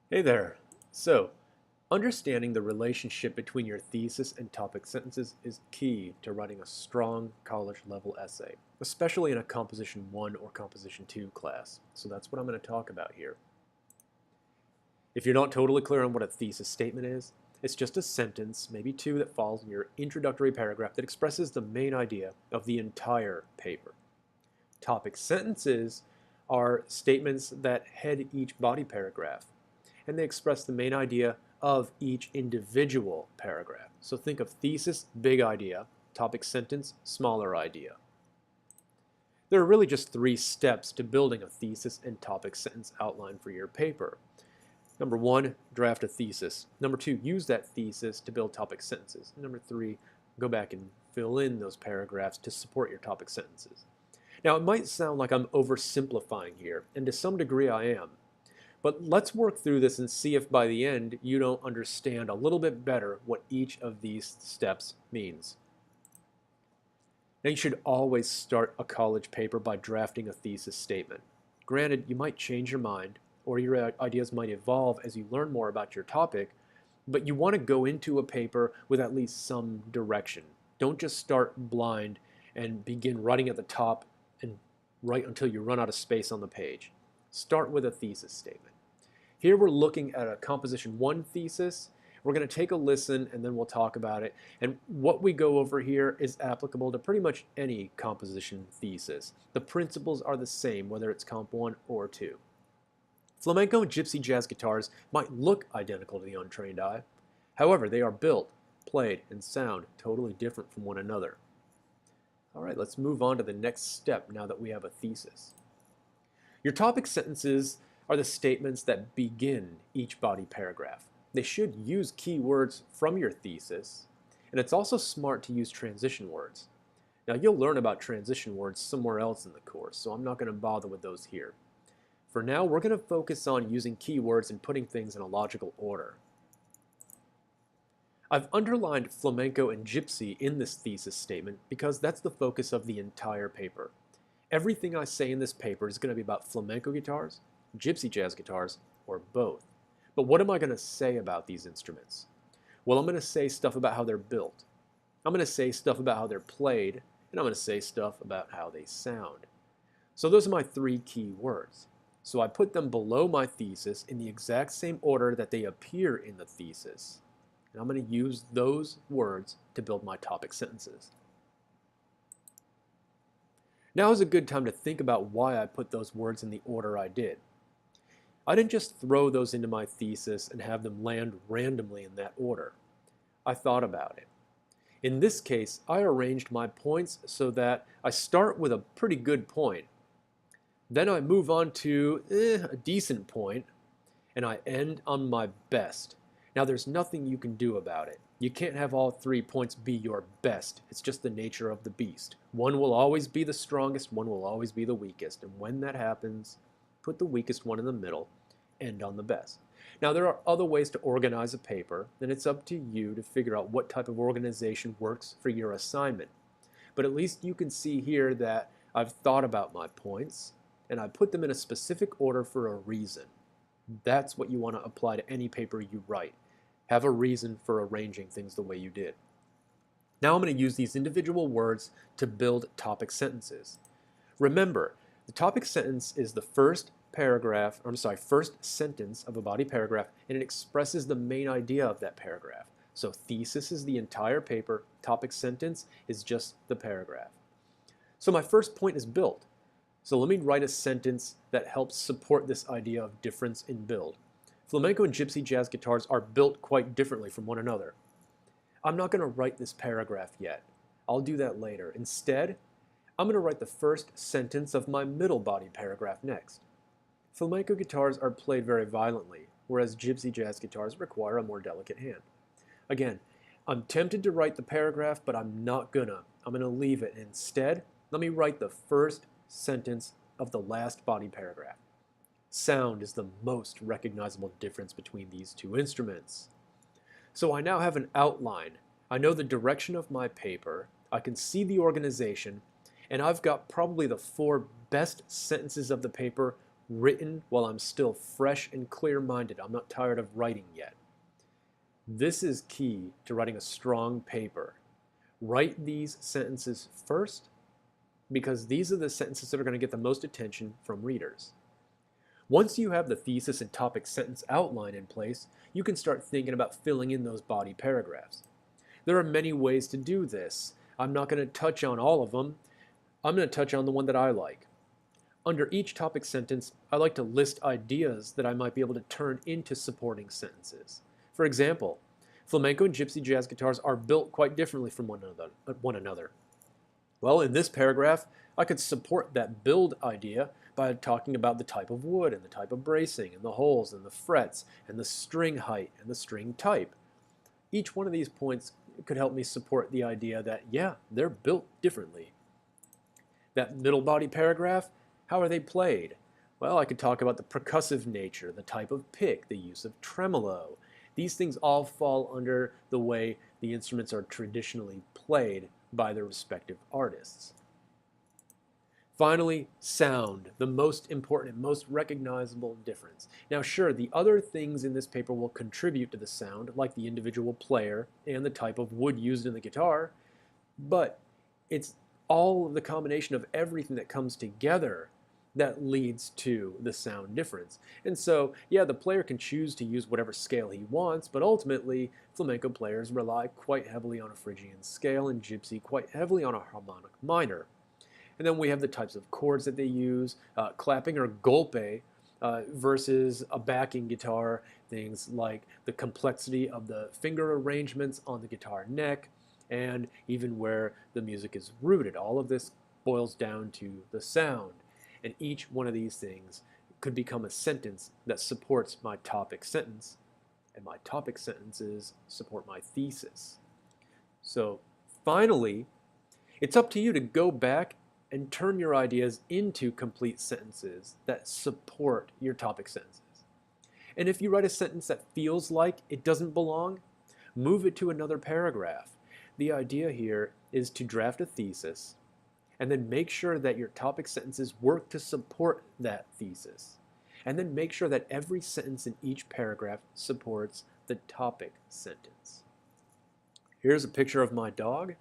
Hey there. So, understanding the relationship between your thesis and topic sentences is key to writing a strong college level essay, especially in a Composition 1 or Composition 2 class. So that's what I'm going to talk about here. If you're not totally clear on what a thesis statement is, it's just a sentence, maybe two, that follows in your introductory paragraph that expresses the main idea of the entire paper. Topic sentences are statements that head each body paragraph, and they express the main idea of each individual paragraph. So think of thesis, big idea, topic sentence, smaller idea. There are really just three steps to building a thesis and topic sentence outline for your paper. Number one, draft a thesis. Number two, use that thesis to build topic sentences. And number three, go back and fill in those paragraphs to support your topic sentences. Now, it might sound like I'm oversimplifying here, and to some degree I am. But let's work through this and see if by the end you don't understand a little bit better what each of these steps means. Now, you should always start a college paper by drafting a thesis statement. Granted, you might change your mind, or your ideas might evolve as you learn more about your topic, but you want to go into a paper with at least some direction. Don't just start blind and begin writing at the top and write until you run out of space on the page. Start with a thesis statement. Here we're looking at a Composition 1 thesis. We're going to take a listen and then we'll talk about it. And what we go over here is applicable to pretty much any composition thesis. The principles are the same whether it's Comp 1 or 2. Flamenco and gypsy jazz guitars might look identical to the untrained eye. However, they are built, played, and sound totally different from one another. All right, let's move on to the next step now that we have a thesis. Your topic sentences are the statements that begin each body paragraph. They should use key words from your thesis, and it's also smart to use transition words. Now, you'll learn about transition words somewhere else in the course, so I'm not going to bother with those here. For now, we're going to focus on using keywords and putting things in a logical order. I've underlined flamenco and gypsy in this thesis statement because that's the focus of the entire paper. Everything I say in this paper is going to be about flamenco guitars, gypsy jazz guitars, or both. But what am I going to say about these instruments? Well, I'm going to say stuff about how they're built. I'm going to say stuff about how they're played, and I'm going to say stuff about how they sound. So those are my three key words. So I put them below my thesis in the exact same order that they appear in the thesis. And I'm going to use those words to build my topic sentences. Now is a good time to think about why I put those words in the order I did. I didn't just throw those into my thesis and have them land randomly in that order. I thought about it. In this case, I arranged my points so that I start with a pretty good point. Then I move on to a decent point, and I end on my best. Now, there's nothing you can do about it. You can't have all 3 points be your best. It's just the nature of the beast. One will always be the strongest, one will always be the weakest. And when that happens, put the weakest one in the middle, end on the best. Now, there are other ways to organize a paper, and it's up to you to figure out what type of organization works for your assignment. But at least you can see here that I've thought about my points, and I put them in a specific order for a reason. That's what you want to apply to any paper you write. Have a reason for arranging things the way you did. Now I'm going to use these individual words to build topic sentences. Remember, the topic sentence is the first sentence of a body paragraph, and it expresses the main idea of that paragraph. So thesis is the entire paper, topic sentence is just the paragraph. So my first point is built. So let me write a sentence that helps support this idea of difference in build. Flamenco and gypsy jazz guitars are built quite differently from one another. I'm not going to write this paragraph yet. I'll do that later. Instead, I'm going to write the first sentence of my middle body paragraph next. Flamenco guitars are played very violently, whereas gypsy jazz guitars require a more delicate hand. Again, I'm tempted to write the paragraph, but I'm not gonna. I'm going to leave it. Instead, let me write the first sentence of the last body paragraph. Sound is the most recognizable difference between these two instruments. So I now have an outline. I know the direction of my paper, I can see the organization, and I've got probably the 4 best sentences of the paper written while I'm still fresh and clear-minded. I'm not tired of writing yet. This is key to writing a strong paper. Write these sentences first because these are the sentences that are going to get the most attention from readers. Once you have the thesis and topic sentence outline in place, you can start thinking about filling in those body paragraphs. There are many ways to do this. I'm not going to touch on all of them. I'm going to touch on the one that I like. Under each topic sentence, I like to list ideas that I might be able to turn into supporting sentences. For example, flamenco and gypsy jazz guitars are built quite differently from one another. Well, in this paragraph, I could support that build idea by talking about the type of wood and the type of bracing and the holes and the frets and the string height and the string type. Each one of these points could help me support the idea that, yeah, they're built differently. That middle body paragraph, how are they played? Well, I could talk about the percussive nature, the type of pick, the use of tremolo. These things all fall under the way the instruments are traditionally played by their respective artists. Finally, sound, the most important and most recognizable difference. Now sure, the other things in this paper will contribute to the sound, like the individual player and the type of wood used in the guitar, but it's all the combination of everything that comes together that leads to the sound difference. And so, yeah, the player can choose to use whatever scale he wants, but ultimately, flamenco players rely quite heavily on a Phrygian scale and gypsy quite heavily on a harmonic minor. And then we have the types of chords that they use, clapping or golpe versus a backing guitar, things like the complexity of the finger arrangements on the guitar neck, and even where the music is rooted. All of this boils down to the sound. And each one of these things could become a sentence that supports my topic sentence, and my topic sentences support my thesis. So finally, it's up to you to go back and turn your ideas into complete sentences that support your topic sentences. And if you write a sentence that feels like it doesn't belong, move it to another paragraph. The idea here is to draft a thesis and then make sure that your topic sentences work to support that thesis. And then make sure that every sentence in each paragraph supports the topic sentence. Here's a picture of my dog.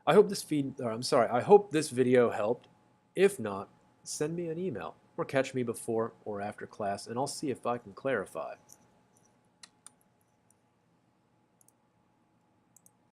I hope this video helped. If not, send me an email or catch me before or after class and I'll see if I can clarify.